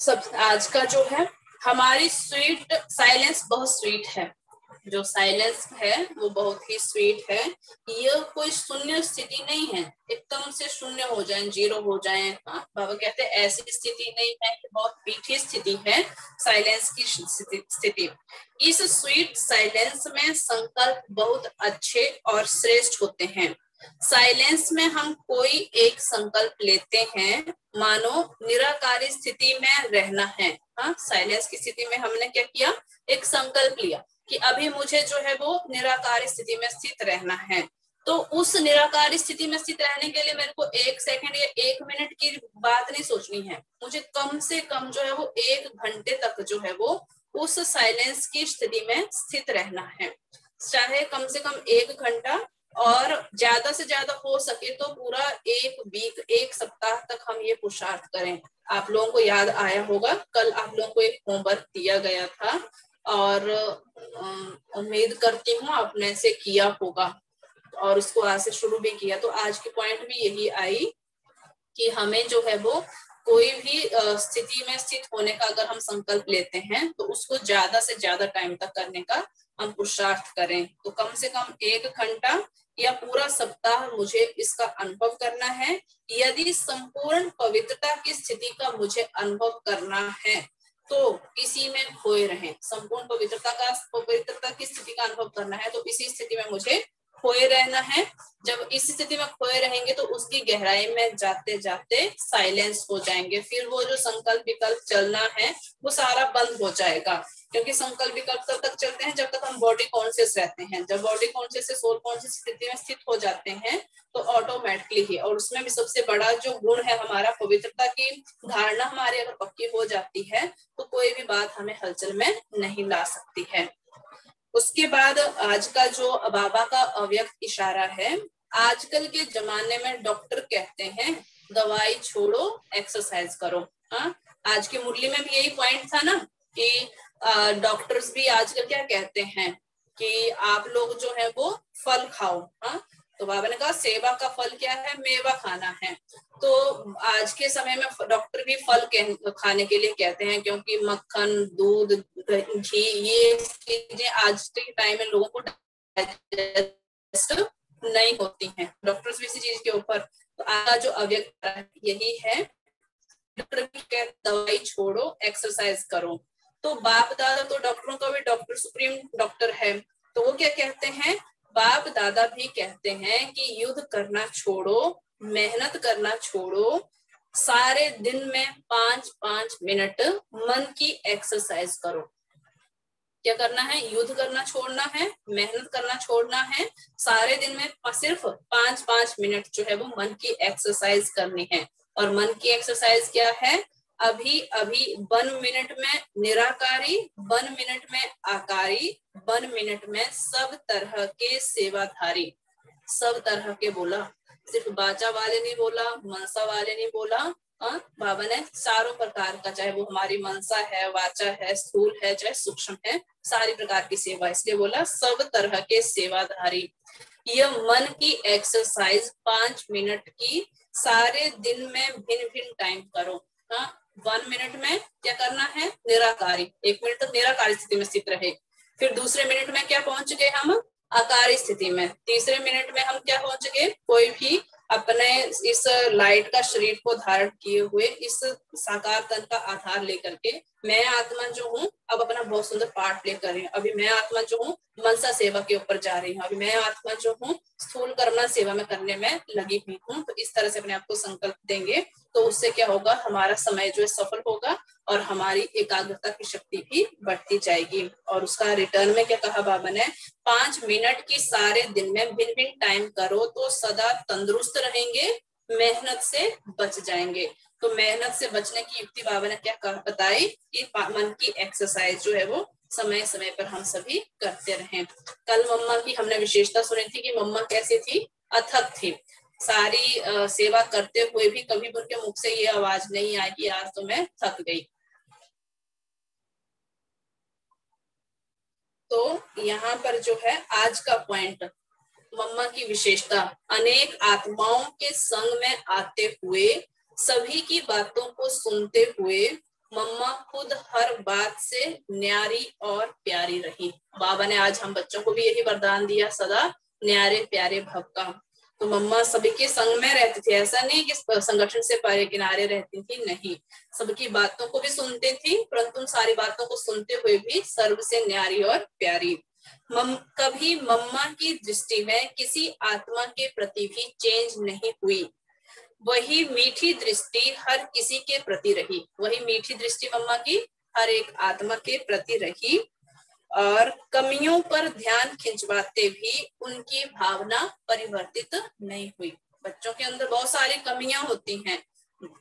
सब आज का जो है हमारी स्वीट साइलेंस बहुत स्वीट है। जो साइलेंस है वो बहुत ही स्वीट है। यह कोई शून्य स्थिति नहीं है, एकदम से शून्य हो जाए, जीरो हो जाए। हाँ, बाबा कहते हैं ऐसी स्थिति नहीं है, कि बहुत मीठी स्थिति है साइलेंस की स्थिति। इस स्वीट साइलेंस में संकल्प बहुत अच्छे और श्रेष्ठ होते हैं। साइलेंस में हम कोई एक संकल्प लेते हैं, मानो निराकारी स्थिति में रहना है। हाँ, साइलेंस की स्थिति में हमने क्या किया, एक संकल्प लिया कि अभी मुझे जो है वो निराकारी स्थिति में स्थित रहना है। तो उस निराकारी स्थिति में स्थित रहने के लिए मेरे को 1 सेकंड या 1 मिनट की बात नहीं सोचनी है, मुझे कम से कम जो है वो 1 घंटे तक जो है वो उस साइलेंस की स्थिति में स्थित रहना है। चाहे कम से कम 1 घंटा, और ज्यादा से ज्यादा हो सके तो पूरा 1 वीक, 1 सप्ताह तक हम ये पुरुषार्थ करें। आप लोगों को याद आया होगा, कल आप लोगों को एक होमवर्क दिया गया था और उम्मीद करती हूँ आपने से किया होगा और उसको आज से शुरू भी किया। तो आज की पॉइंट भी यही आई कि हमें जो है वो कोई भी स्थिति में स्थित होने का अगर हम संकल्प लेते हैं तो उसको ज्यादा से ज्यादा टाइम तक करने का हम पुरुषार्थ करें। तो कम से कम 1 घंटा या पूरा सप्ताह मुझे इसका अनुभव करना है। यदि संपूर्ण पवित्रता की स्थिति का मुझे अनुभव करना है तो इसी में खोए रहें। संपूर्ण पवित्रता की स्थिति का अनुभव करना है तो इसी स्थिति में मुझे खोए रहना है। जब इस स्थिति में खोए रहेंगे तो उसकी गहराई में जाते जाते साइलेंस हो जाएंगे। फिर वो जो संकल्प विकल्प चलना है वो सारा बंद हो जाएगा, क्योंकि संकल्प विकल्प तब तक चलते हैं जब तक हम बॉडी कॉन्शियस रहते हैं। जब बॉडी कॉन्शियस से सोल कॉन्शियस स्थिति में स्थित हो जाते हैं तो ऑटोमेटिकली ही, और उसमें भी सबसे बड़ा जो गुण है हमारा, पवित्रता की धारणा हमारी अगर पक्की हो जाती है तो कोई भी बात हमें हलचल में नहीं ला सकती है। उसके बाद आज का जो बाबा का अव्यक्त इशारा है, आजकल के जमाने में डॉक्टर कहते हैं दवाई छोड़ो, एक्सरसाइज करो। हाँ, आज की मुरली में भी यही पॉइंट था ना कि डॉक्टर्स भी आजकल क्या कहते हैं कि आप लोग जो है वो फल खाओ। हाँ, तो बाबा ने कहा सेवा का फल क्या है, मेवा खाना है। तो आज के समय में डॉक्टर भी फल खाने के लिए कहते हैं, क्योंकि मक्खन, दूध, घी, ये चीजें आज के टाइम में लोगों को डाइजेस्ट नहीं होती हैं। डॉक्टर्स भी इसी चीज के ऊपर, तो आगा जो अव्यक्त यही है, डॉक्टर भी कहते दवाई छोड़ो, एक्सरसाइज करो। तो बाप दादा तो डॉक्टरों का भी डॉक्टर सुप्रीम डॉक्टर है, तो वो क्या कहते हैं, बाप दादा भी कहते हैं कि युद्ध करना छोड़ो, मेहनत करना छोड़ो, सारे दिन में 5-5 मिनट मन की एक्सरसाइज करो। क्या करना है, युद्ध करना छोड़ना है, मेहनत करना छोड़ना है, सारे दिन में सिर्फ 5-5 मिनट जो है वो मन की एक्सरसाइज करनी है। और मन की एक्सरसाइज क्या है, अभी अभी 1 मिनट में निराकारी, 1 मिनट में आकारी, 1 मिनट में सब तरह के सेवाधारी। सब तरह के बोला, सिर्फ बाचा वाले नहीं बोला, मनसा वाले नहीं बोला। बाबा ने चारों प्रकार का, चाहे वो हमारी मनसा है, वाचा है, स्थूल है, चाहे सूक्ष्म है, सारी प्रकार की सेवा, इसलिए बोला सब तरह के सेवाधारी। यह मन की एक्सरसाइज 5 मिनट की सारे दिन में भिन्न भिन्न टाइम करो। 1 मिनट में क्या करना है, निराकारी, 1 मिनट तक निराकारी स्थिति में स्थित रहे। फिर दूसरे मिनट में क्या पहुंच गए हम, आकारी स्थिति में। तीसरे मिनट में हम क्या पहुंच गए, कोई भी अपने इस लाइट का शरीर को धारण किए हुए इस साकार तन का आधार लेकर के, मैं आत्मा जो हूँ अब अपना बहुत सुंदर पार्ट प्ले कर रही हूँ। अभी मैं आत्मा जो हूँ मनसा सेवा के ऊपर जा रही हूँ, अभी मैं आत्मा जो हूँ स्थूल कर्मणा सेवा में करने में लगी हुई हूँ। तो इस तरह से अपने आप को संकल्प देंगे तो उससे क्या होगा, हमारा समय जो है सफल होगा और हमारी एकाग्रता की शक्ति भी बढ़ती जाएगी। और उसका रिटर्न में क्या कहा बाबा ने, 5 मिनट की सारे दिन में भिन्न भिन्न टाइम करो तो सदा तंदुरुस्त रहेंगे, मेहनत से बच जाएंगे। तो मेहनत से बचने की युक्ति बाबा ने क्या बताई कि मन की एक्सरसाइज जो है वो समय समय पर हम सभी करते रहें। कल मम्मा की हमने विशेषता सुनी थी कि मम्मा कैसी थी, अथक थी। सारी सेवा करते हुए भी कभी उनके मुख से ये आवाज नहीं आई कि आज तो मैं थक गई। तो यहाँ पर जो है आज का पॉइंट, मम्मा की विशेषता, अनेक आत्माओं के संग में आते हुए, सभी की बातों को सुनते हुए मम्मा खुद हर बात से न्यारी और प्यारी रही। बाबा ने आज हम बच्चों को भी यही वरदान दिया, सदा न्यारे प्यारे भव का। तो मम्मा सभी के संग में रहती थी, ऐसा नहीं कि संगठन से परे किनारे रहती थी, नहीं, सबकी बातों को भी सुनती थी, परंतु उन सारी बातों को सुनते हुए भी सर्व से न्यारी और प्यारी। कभी मम्मा की दृष्टि में किसी आत्मा के प्रति भी चेंज नहीं हुई, वही मीठी दृष्टि हर किसी के प्रति रही। वही मीठी दृष्टि मम्मा की हर एक आत्मा के प्रति रही, और कमियों पर ध्यान खिंचवाते भी उनकी भावना परिवर्तित नहीं हुई। बच्चों के अंदर बहुत सारी कमियां होती हैं,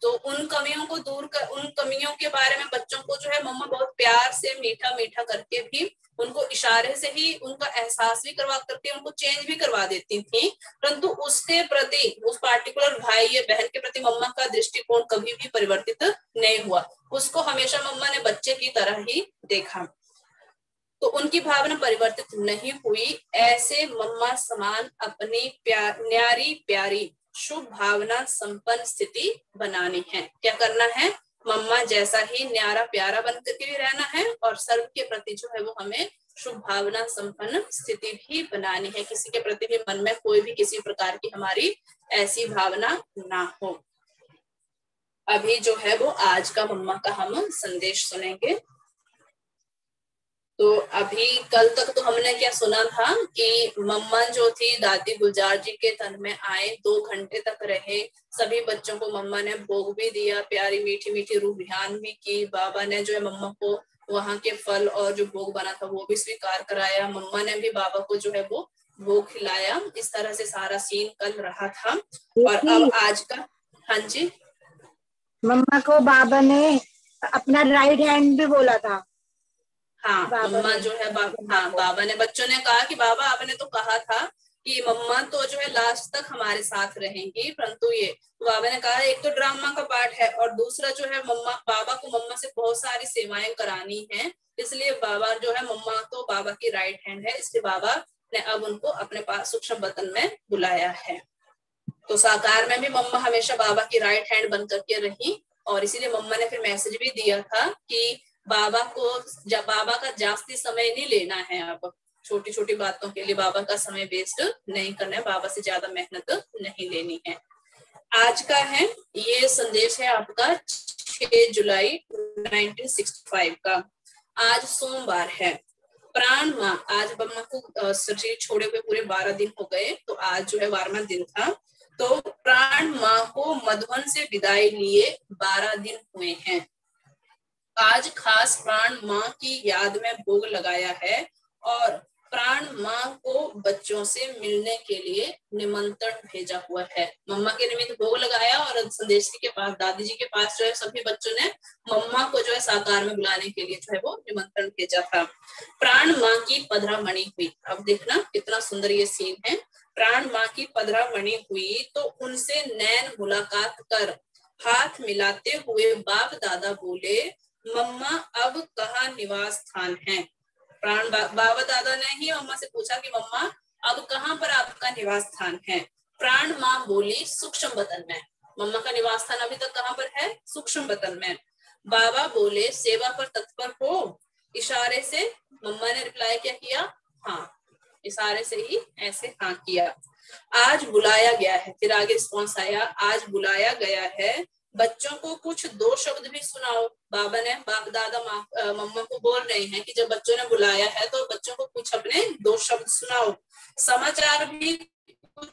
तो उन कमियों को दूर कर, उन कमियों के बारे में बच्चों को जो है मम्मा बहुत प्यार से मीठा मीठा करके भी उनको इशारे से ही उनका एहसास भी करवा करके उनको चेंज भी करवा देती थी, परंतु उसके प्रति, उस पार्टिकुलर भाई या बहन के प्रति मम्मा का दृष्टिकोण कभी भी परिवर्तित नहीं हुआ। उसको हमेशा मम्मा ने बच्चे की तरह ही देखा, तो उनकी भावना परिवर्तित नहीं हुई। ऐसे मम्मा समान अपनी न्यारी प्यारी शुभ भावना संपन्न स्थिति बनानी है। क्या करना है? मम्मा जैसा ही न्यारा प्यारा बन करके भी रहना है, और सर्व के प्रति जो है वो हमें शुभ भावना संपन्न स्थिति भी बनानी है। किसी के प्रति भी मन में कोई भी किसी प्रकार की हमारी ऐसी भावना ना हो। अभी जो है वो आज का मम्मा का हम संदेश सुनेंगे। तो अभी कल तक तो हमने क्या सुना था कि मम्मा जो थी दादी गुलजार जी के तन में आए, 2 घंटे तक रहे, सभी बच्चों को मम्मा ने भोग भी दिया, प्यारी मीठी मीठी रूबयान भी की। बाबा ने जो है मम्मा को वहां के फल और जो भोग बना था वो भी स्वीकार कराया। मम्मा ने भी बाबा को जो है वो भोग खिलाया। इस तरह से सारा सीन कल रहा था। और अब आज का, हाँ जी, मम्मा को बाबा ने अपना राइट हैंड भी बोला था। हाँ बाबा मम्मा ने जो है मम्मा हाँ को बाबा ने, बच्चों ने कहा कि बाबा आपने तो कहा था कि मम्मा तो जो है लास्ट तक हमारे साथ रहेंगी, परंतु ये, तो बाबा ने कहा एक तो ड्रामा का पार्ट है, और दूसरा जो है मम्मा, बाबा को मम्मा से बहुत सारी सेवाएं करानी है, इसलिए बाबा जो है, मम्मा तो बाबा की राइट हैंड है, इसलिए बाबा ने अब उनको अपने पास सूक्ष्म वतन में बुलाया है। तो साकार में भी मम्मा हमेशा बाबा की राइट हैंड बन करके रही, और इसीलिए मम्मा ने फिर मैसेज भी दिया था कि बाबा को, जब बाबा का जास्ती समय नहीं लेना है, अब छोटी छोटी बातों के लिए बाबा का समय वेस्ट नहीं करना है, बाबा से ज्यादा मेहनत नहीं लेनी है। आज का है ये संदेश है आपका 6 जुलाई 1965 का। आज सोमवार है। प्राण माँ, आज मम्मा को शरीर छोड़े हुए पूरे 12 दिन हो गए, तो आज जो है 12वां दिन था। तो प्राण माँ को मधुबन से विदाई लिए 12 दिन हुए हैं। आज खास प्राण माँ की याद में भोग लगाया है, और प्राण माँ को बच्चों से मिलने के लिए निमंत्रण भेजा हुआ है। मम्मा के निमित्त भोग लगाया, और संदेश के पास, दादी जी के पास जो है सभी बच्चों ने मम्मा को जो है साकार में बुलाने के लिए जो है वो निमंत्रण भेजा था। प्राण माँ की पधरामणि हुई। अब देखना कितना सुंदर ये सीन है। प्राण माँ की पधरामणि हुई तो उनसे नैन मुलाकात कर हाथ मिलाते हुए बाप दादा बोले, मम्मा अब कहाँ निवास स्थान है। बाबा दादा ने ही मम्मा से पूछा कि मम्मा अब कहाँ पर आपका निवास स्थान है। प्राण माँ बोली सूक्ष्म वतन में। मम्मा का निवास स्थान अभी तक कहाँ पर है? सूक्ष्म वतन में। बाबा बोले सेवा पर तत्पर हो। इशारे से मम्मा ने रिप्लाई क्या किया? हाँ, इशारे से ही ऐसे हाँ किया। आज बुलाया गया है, फिर आगे रिस्पॉन्स आया, आज बुलाया गया है, बच्चों को कुछ 2 शब्द भी सुनाओ। बाबा ने, बाप दादा मम्मा को बोल रहे हैं कि जब बच्चों ने बुलाया है तो बच्चों को कुछ अपने 2 शब्द सुनाओ, समाचार भी कुछ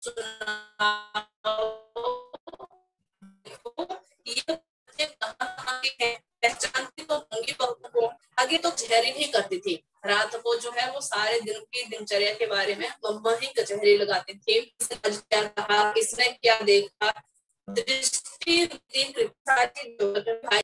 सुनाओ। ये बच्चे कहाँ के हैं, पहचानती तो होंगी बहुतों को। आगे तो कचहरी भी करती थी, रात को जो है वो सारे दिन की दिनचर्या के बारे में मम्मा ही कचहरी लगाती थी। किसने क्या कहा, किसने क्या देखा, दृष्टि भाई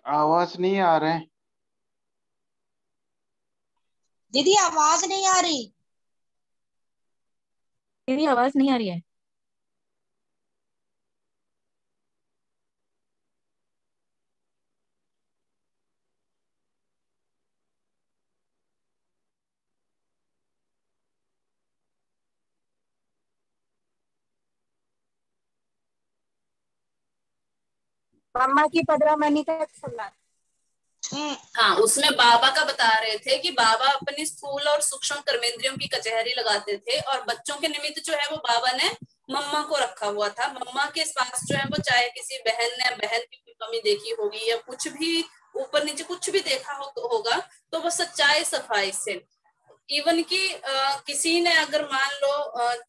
आवाज नहीं आ रहे। दीदी आवाज नहीं आ रही। दीदी आवाज नहीं आ रही है। मम्मा की 15 महीने तक सुनना। हाँ, उसमें बाबा का बता रहे थे कि बाबा अपनी स्थूल और सूक्ष्म कर्मेंद्रियों की कचहरी लगाते थे और बच्चों के निमित्त जो है वो बाबा ने मम्मा को रखा हुआ था। मम्मा के पास जो है वो चाहे किसी बहन ने बहन की कमी देखी होगी या कुछ भी ऊपर नीचे कुछ भी देखा होगा तो वो सच्चाई सफाई से, इवन कि किसी ने अगर मान लो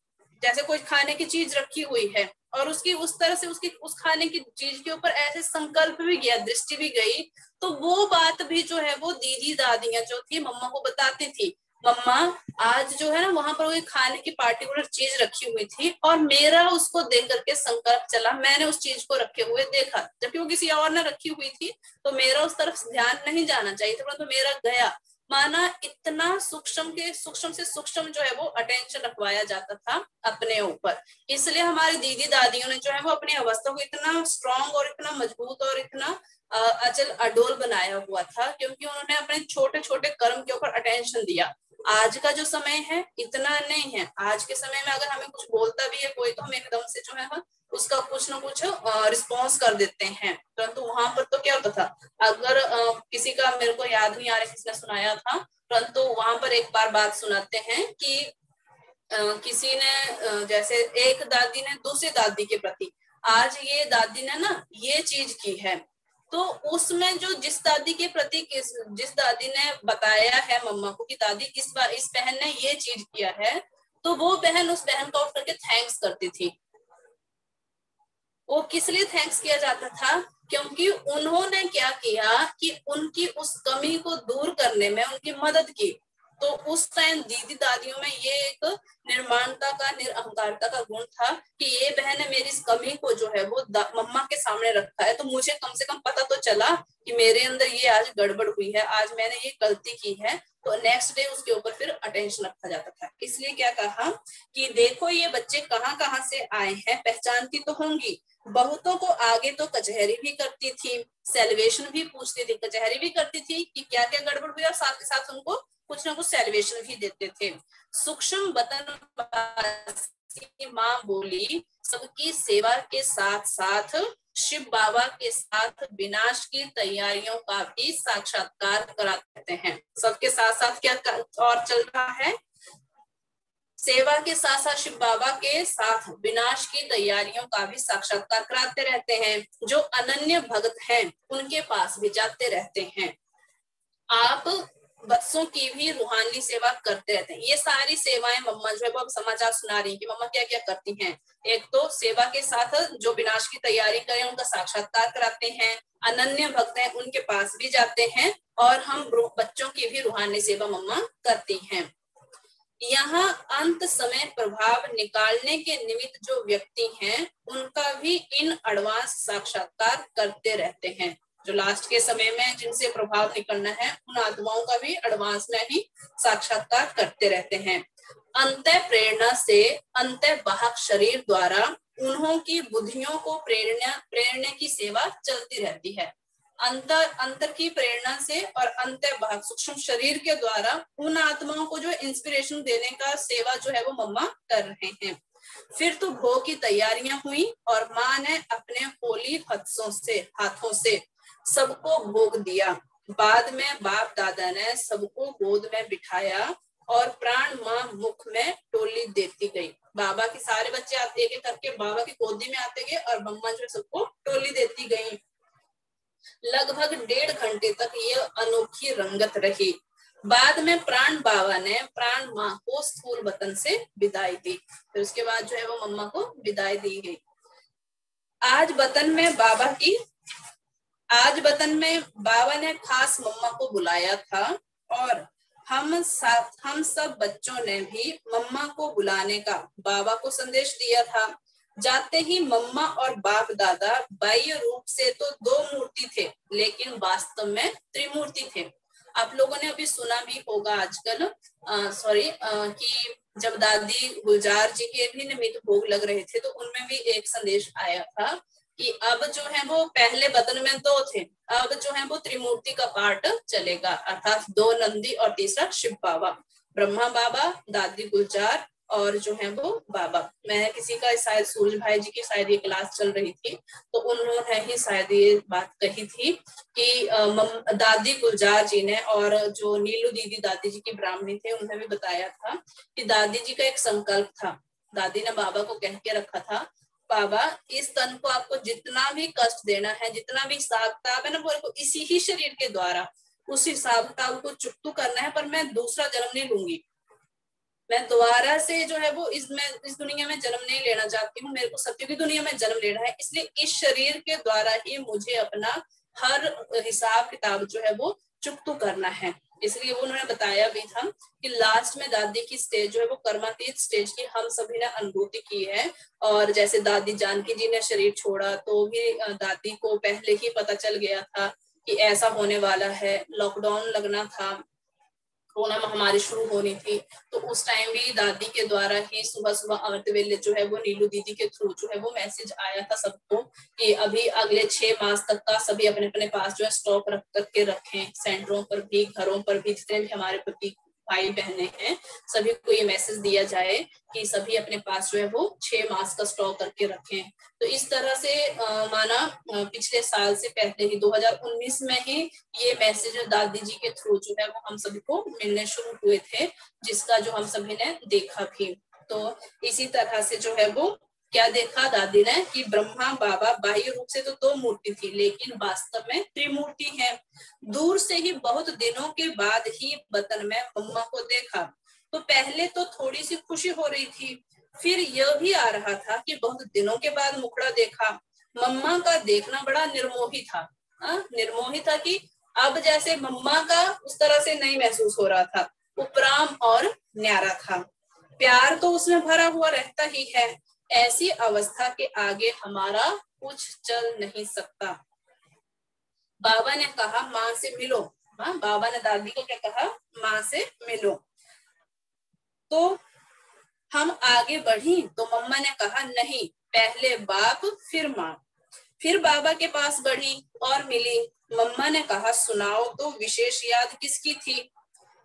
जैसे कोई खाने की चीज रखी हुई है और उसकी उस तरह से उसकी उस खाने की चीज के ऊपर ऐसे संकल्प भी गया, दृष्टि भी गई, तो वो बात भी जो है वो दीदी दादियां जो थी मम्मा को बताती थी। मम्मा आज जो है ना वहां पर वो खाने की पार्टिकुलर चीज रखी हुई थी और मेरा उसको देख करके संकल्प चला, मैंने उस चीज को रखे हुए देखा, जबकि वो किसी और ने रखी हुई थी तो मेरा उस तरफ ध्यान नहीं जाना चाहिए था, परंतु मेरा गया। माना इतना सूक्ष्म से सूक्ष्म जो है वो अटेंशन रखवाया जाता था अपने ऊपर। इसलिए हमारी दीदी दादियों ने जो है वो अपनी अवस्था को इतना स्ट्रांग और इतना मजबूत और इतना अचल अडोल बनाया हुआ था, क्योंकि उन्होंने अपने छोटे छोटे कर्म के ऊपर अटेंशन दिया। आज का जो समय है इतना नहीं है। आज के समय में अगर हमें कुछ बोलता भी है कोई तो हम एकदम से जो है उसका कुछ ना कुछ रिस्पॉन्स कर देते हैं, परंतु वहां पर तो क्या होता था, अगर किसी का मेरे को याद नहीं आ रहा किसने सुनाया था, परंतु वहां पर एक बार बात सुनाते हैं कि किसी ने जैसे एक दादी ने दूसरी दादी के प्रति, आज ये दादी ने ना ये चीज की है, तो उसमें जो जिस दादी के प्रति जिस दादी ने बताया है मम्मा को कि दादी इस बहन ने ये चीज किया है, तो वो बहन उस बहन को उठ करके थैंक्स करती थी। वो किस लिए थैंक्स किया जाता था, क्योंकि उन्होंने क्या किया कि उनकी उस कमी को दूर करने में उनकी मदद की। तो उस टाइम दीदी दादियों में ये एक निर्माणता का निरअहंकारता का गुण था कि ये बहन ने मेरी इस कमी को जो है वो मम्मा के सामने रखा है, तो मुझे कम से कम पता तो चला कि मेरे अंदर ये आज गड़बड़ हुई है, आज मैंने ये गलती की है, तो नेक्स्ट डे उसके ऊपर फिर अटेंशन रखा जाता था। इसलिए क्या कहा कि देखो ये बच्चे कहाँ कहाँ से आए हैं, पहचानती तो होंगी। बहुतों को आगे तो कचहरी भी करती थी, सेलिब्रेशन भी पूछती थी, कचहरी भी करती थी कि क्या क्या गड़बड़ हुई और साथ के साथ उनको कुछ ना कुछ सेलिब्रेशन भी देते थे। सूक्ष्म बतन माँ बोली सबकी सेवा के साथ साथ शिव बाबा के साथ विनाश की तैयारियों का भी साक्षात्कार कराते हैं। सबके साथ साथ क्या और चल रहा है, सेवा के साथ साथ शिव बाबा के साथ विनाश की तैयारियों का भी साक्षात्कार कराते रहते हैं। जो अनन्य भक्त हैं उनके पास भी जाते रहते हैं। आप बच्चों की भी रूहानी सेवा करते रहते हैं। ये सारी सेवाएं मम्मा जो है वो अब समाचार सुना रही कि मम्मा क्या क्या करती हैं। एक तो सेवा के साथ जो विनाश की तैयारी करें उनका साक्षात्कार कराते हैं, अनन्य भक्त हैं उनके पास भी जाते हैं, और हम बच्चों की भी रूहानी सेवा मम्मा करती हैं। यहाँ अंत समय प्रभाव निकालने के निमित्त जो व्यक्ति हैं उनका भी इन एडवांस साक्षात्कार करते रहते हैं। जो लास्ट के समय में जिनसे प्रभाव निकलना है उन आत्माओं का भी एडवांस में ही साक्षात्कार करते रहते हैं। अंत प्रेरणा से अंत बाहक शरीर द्वारा उन्हों की बुद्धियों को प्रेरणा की सेवा चलती रहती है। अंतर की प्रेरणा से और अंतर्बाह्य सूक्ष्म शरीर के द्वारा उन आत्माओं को जो इंस्पिरेशन देने का सेवा जो है वो मम्मा कर रहे हैं। फिर तो भोग की तैयारियां हुई और माँ ने अपने होली हाथों से सबको भोग दिया। बाद में बाप दादा ने सबको गोद में बिठाया और प्राण माँ मुख में टोली देती गई। बाबा के सारे बच्चे आते एक करके बाबा की गोदी में आते गए और मम्मा जो सबको टोली देती गई। लगभग 1.5 घंटे तक ये अनोखी रंगत रही। बाद में प्राण बाबा ने प्राण माँ को स्थूल वतन से विदाई दी। फिर उसके बाद जो है वो मम्मा को विदाई दी गई। आज वतन में बाबा ने खास मम्मा को बुलाया था और हम सब बच्चों ने भी मम्मा को बुलाने का बाबा को संदेश दिया था। जाते ही मम्मा और बाप दादा बाह्य रूप से तो दो मूर्ति थे, लेकिन वास्तव में त्रिमूर्ति थे। आप लोगों ने अभी सुना भी होगा आजकल कि जब दादी गुलजार जी के भी निमित्त भोग लग रहे थे तो उनमें भी एक संदेश आया था कि अब जो है वो पहले बदन में दो थे, अब जो है वो त्रिमूर्ति का पार्ट चलेगा, अर्थात दो नंदी और तीसरा शिव बाबा, ब्रह्मा बाबा, दादी गुलजार और जो है वो बाबा। मैं किसी का शायद सूरज भाई जी की शायद ये क्लास चल रही थी तो उन्होंने ही शायद ये बात कही थी कि दादी गुलजार जी ने और जो नीलू दीदी दादी जी की ब्राह्मणी थे उन्होंने भी बताया था कि दादी जी का एक संकल्प था। दादी ने बाबा को कह के रखा था, बाबा इस तन को आपको जितना भी कष्ट देना है, जितना भी हिसाब किताब है ना, वो इसी ही शरीर के द्वारा उस हिसाब किताब को चुकतू करना है, पर मैं दूसरा जन्म नहीं लूंगी, मैं दोबारा से जो है वो इस दुनिया में जन्म नहीं लेना चाहती हूँ, मेरे को सत्य की दुनिया में जन्म लेना है, इसलिए इस शरीर के द्वारा ही मुझे अपना हर हिसाब किताब जो है वो चुकतू करना है। इसलिए वो उन्होंने बताया भी था कि लास्ट में दादी की स्टेज जो है वो कर्मातीत स्टेज की हम सभी ने अनुभूति की है। और जैसे दादी जानकी जी ने शरीर छोड़ा तो भी दादी को पहले ही पता चल गया था कि ऐसा होने वाला है, लॉकडाउन लगना था, कोरोना महामारी शुरू होनी थी, तो उस टाइम भी दादी के द्वारा ही सुबह सुबह अमृत वेले जो है वो नीलू दीदी के थ्रू जो है वो मैसेज आया था सबको कि अभी अगले 6 मास तक का सभी अपने अपने पास जो है स्टॉक रख करके रखें, सेंटरों पर भी, घरों पर भी, जितने भी हमारे प्रति भाई बहने हैं सभी को ये मैसेज दिया जाए कि सभी अपने पास जो है वो 6 मास का स्टॉक करके रखें। तो इस तरह से माना पिछले साल से पहले ही 2019 में ही ये मैसेज दादी जी के थ्रू जो है वो हम सभी को मिलने शुरू हुए थे, जिसका जो हम सभी ने देखा भी। तो इसी तरह से जो है वो क्या देखा दादी ने कि ब्रह्मा बाबा बाह्य रूप से तो दो मूर्ति थी, लेकिन वास्तव में त्रिमूर्ति है। दूर से ही बहुत दिनों के बाद ही वतन में मम्मा को देखा तो पहले तो थोड़ी सी खुशी हो रही थी, फिर यह भी आ रहा था कि बहुत दिनों के बाद मुखड़ा देखा। मम्मा का देखना बड़ा निर्मोही था, निर्मोही था कि अब जैसे मम्मा का उस तरह से नहीं महसूस हो रहा था, उपराम और न्यारा था, प्यार तो उसमें भरा हुआ रहता ही है। ऐसी अवस्था के आगे हमारा कुछ चल नहीं सकता। बाबा ने कहा माँ से मिलो, बाबा ने दादी को क्या कहा, माँ से मिलो। तो हम आगे बढ़ी तो मम्मा ने कहा नहीं, पहले बाप फिर माँ। फिर बाबा के पास बढ़ी और मिली। मम्मा ने कहा सुनाओ तो विशेष याद किसकी थी।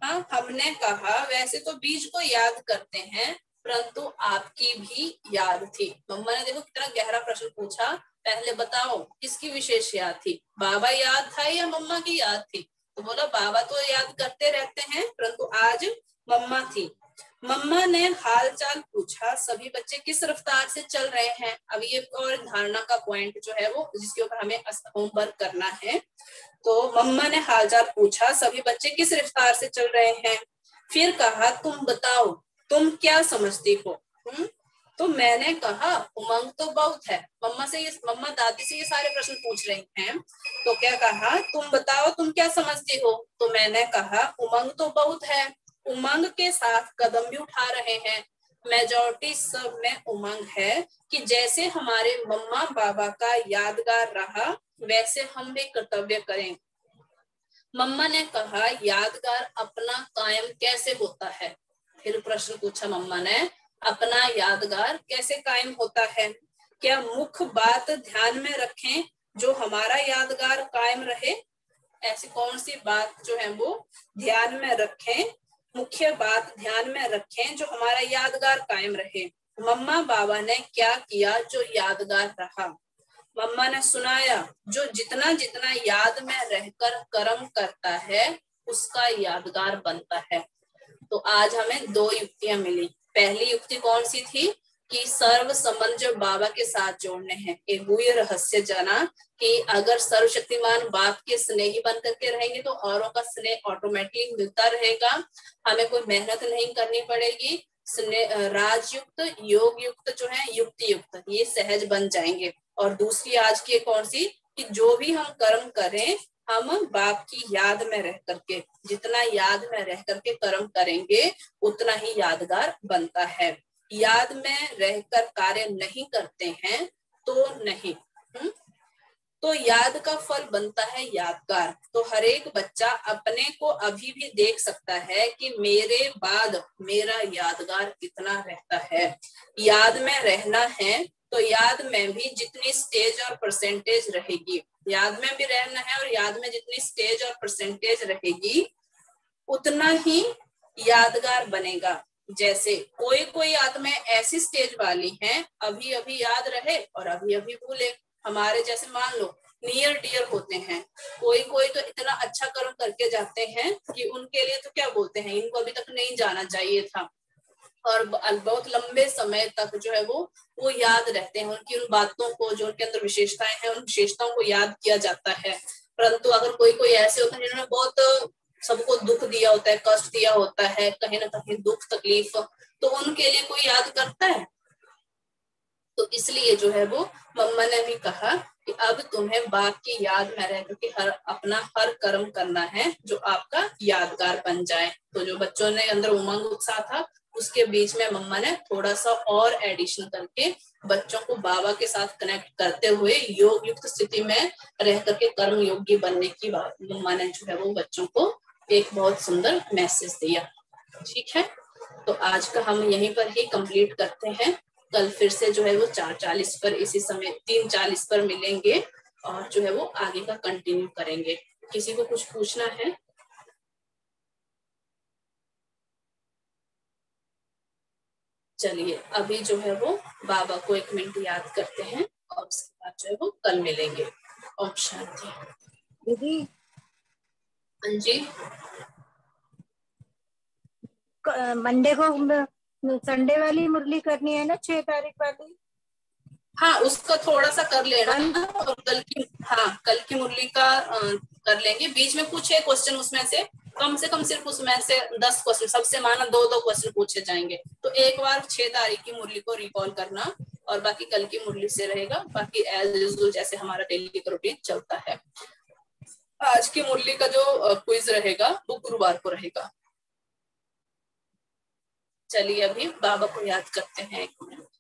हमने कहा वैसे तो बीज को याद करते हैं, परंतु आपकी भी याद थी। मम्मा ने देखो कितना गहरा प्रश्न पूछा, पहले बताओ किसकी विशेष याद थी, बाबा याद था या मम्मा की याद थी। तो बोला बाबा तो याद करते रहते हैं, परंतु आज मम्मा थी। मम्मा ने हाल चाल पूछा, सभी बच्चे किस रफ्तार से चल रहे हैं। अब ये और धारणा का पॉइंट जो है वो जिसके ऊपर हमें होमवर्क करना है। तो मम्मा ने हालचाल पूछा, सभी बच्चे किस रफ्तार से चल रहे हैं। फिर कहा तुम बताओ तुम क्या समझती हो। तो मैंने कहा उमंग तो बहुत है। मम्मा दादी से ये सारे प्रश्न पूछ रही हैं। तो क्या कहा तुम बताओ तुम क्या समझती हो। तो मैंने कहा उमंग तो बहुत है, उमंग के साथ कदम भी उठा रहे हैं। मेजॉरिटी सब में उमंग है कि जैसे हमारे मम्मा बाबा का यादगार रहा वैसे हम भी कर्तव्य करें। मम्मा ने कहा यादगार अपना कायम कैसे होता है। फिर प्रश्न पूछा मम्मा ने, अपना यादगार कैसे कायम होता है। क्या मुख्य बात ध्यान में रखें जो हमारा यादगार कायम रहे। ऐसी कौन सी बात जो है वो ध्यान में रखें, मुख्य बात ध्यान में रखें जो हमारा यादगार कायम रहे। मम्मा बाबा ने क्या किया जो यादगार रहा। मम्मा ने सुनाया, जो जितना जितना याद में रहकर कर्म करता है उसका यादगार बनता है। तो आज हमें 2 युक्तियां मिली। पहली युक्ति कौन सी थी कि सर्व संबंध जो बाबा के साथ जोड़ने हैं। एक गुह्य रहस्य जाना कि अगर सर्वशक्तिमान बाप के स्नेही बन करके रहेंगे तो औरों का स्नेह ऑटोमेटिक मिलता रहेगा, हमें कोई मेहनत नहीं करनी पड़ेगी। राजयुक्त योग युक्त जो है युक्ति युक्त ये सहज बन जाएंगे। और दूसरी आज की कौन सी कि जो भी हम कर्म करें हम बाप की याद में रह करके, जितना याद में रह करके कर्म करेंगे उतना ही यादगार बनता है। याद में रहकर कार्य नहीं करते हैं तो नहीं। तो याद का फल बनता है यादगार। तो हर एक बच्चा अपने को अभी भी देख सकता है कि मेरे बाद मेरा यादगार कितना रहता है। याद में रहना है तो याद में भी जितनी स्टेज और परसेंटेज रहेगी, याद में भी रहना है और याद में जितनी स्टेज और परसेंटेज रहेगी उतना ही यादगार बनेगा। जैसे कोई कोई याद में ऐसी स्टेज वाली हैं अभी अभी याद रहे और अभी अभी भूले। हमारे जैसे मान लो नियर डियर होते हैं, कोई कोई तो इतना अच्छा कर्म करके जाते हैं कि उनके लिए तो क्या बोलते हैं, इनको अभी तक नहीं जाना चाहिए था, और बहुत लंबे समय तक जो है वो याद रहते हैं। उनकी उन बातों को, जो उनके अंदर विशेषताएं हैं, उन विशेषताओं को याद किया जाता है। परंतु अगर कोई कोई ऐसे होते हैं जिन्होंने बहुत सबको दुख दिया होता है, कष्ट दिया होता है, कहीं ना कहीं दुख तकलीफ, तो उनके लिए कोई याद करता है? तो इसलिए जो है वो मम्मा ने भी कहा कि अब तुम्हें बाप की याद में रह करके अपना हर कर्म करना है जो आपका यादगार बन जाए। तो जो बच्चों ने अंदर उमंग उत्साह था उसके बीच में मम्मा ने थोड़ा सा और एडिशन करके बच्चों को बाबा के साथ कनेक्ट करते हुए योग युक्त स्थिति में रह करके कर्म योगी बनने की बात मम्मा ने जो है वो बच्चों को एक बहुत सुंदर मैसेज दिया। ठीक है, तो आज का हम यहीं पर ही कंप्लीट करते हैं। कल फिर से जो है वो 4:40 पर इसी समय 3:40 पर मिलेंगे और जो है वो आगे का कंटिन्यू करेंगे। किसी को कुछ पूछना है? चलिए अभी जो है वो बाबा को 1 मिनट याद करते हैं और उसके बाद जो है वो कल मिलेंगे। ओम शांति। दीदी हाँ जी, मंडे को संडे वाली मुरली करनी है ना, 6 तारीख वाली। हाँ उसका थोड़ा सा कर लेना और कल की मुरली का कर लेंगे। बीच में कुछ है क्वेश्चन, उसमें से कम सिर्फ उसमें से 10 क्वेश्चन, सबसे माना 2-2 क्वेश्चन पूछे जाएंगे। तो एक बार 6 तारीख की मुरली को रिकॉल करना और बाकी कल की मुरली से रहेगा। बाकी एज यूजुअल जैसे हमारा डेली का रूटीन चलता है। आज की मुरली का जो क्विज रहेगा वो गुरुवार को रहेगा। चलिए अभी बाबा को याद करते हैं 1 मिनट।